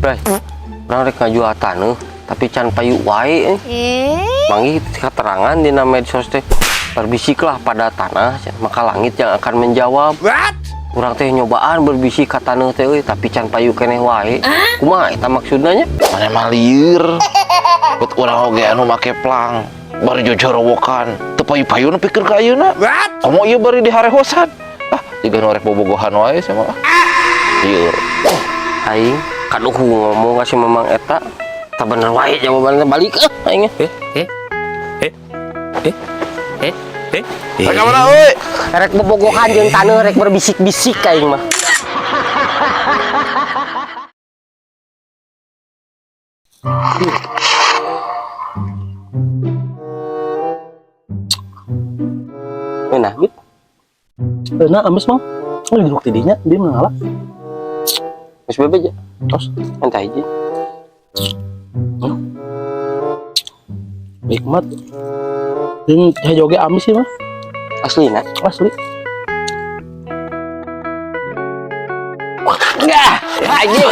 Bray, urang rek ngajual taneuh tapi can payu wae. Manggi keterangan di medsos teh berbisiklah pada tanah maka langit yang akan menjawab. What? Urang teh nyobaan berbisik ka taneuh teh tapi can payu keneh wae. Kumaha eta maksudna nya? Mana mah lieur. Bet urang oge anu make plang. Bari jojorowokan. Teu payu-payu nepikeun ka ayeuna. What? Komo ieu bari diharehosan. Ah, jiga nu rek bobogohan wae sia mah. Lieur. Aing kaduh ngomong kasih memang eta. Tak bener wae jawabannya balik aing. Rek mana euy? Rek bobogohan jeung taneuh rek berbisik-bisik aing mah. Nah, gitu. Nah, ames mang. Oh, duduk tidinya, dia mengalah. Geus bebe aja. Tos, entah hiji. Nikmat. Jeung joge amis sih mah. Aslina. Asli. Enggak, anjing.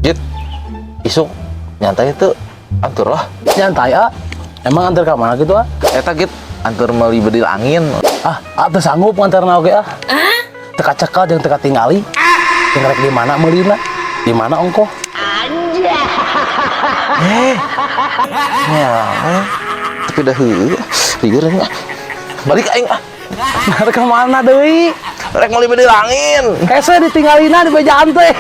Jit. Isuk nyantai itu antur lah. Nyantai emang antar ke mana gitu Eta git antur meuli bedil angin. Teu sanggup ngantarna oge teka cekal jeung teka tingali. Jeung rek di mana meulina? Di mana ongkoh? Ya, tapi dah heuh. Lieur nya. Balik aing Rek ke mana deui? Rek meuli bedil angin. Hese ditinggalina di bejaan teh.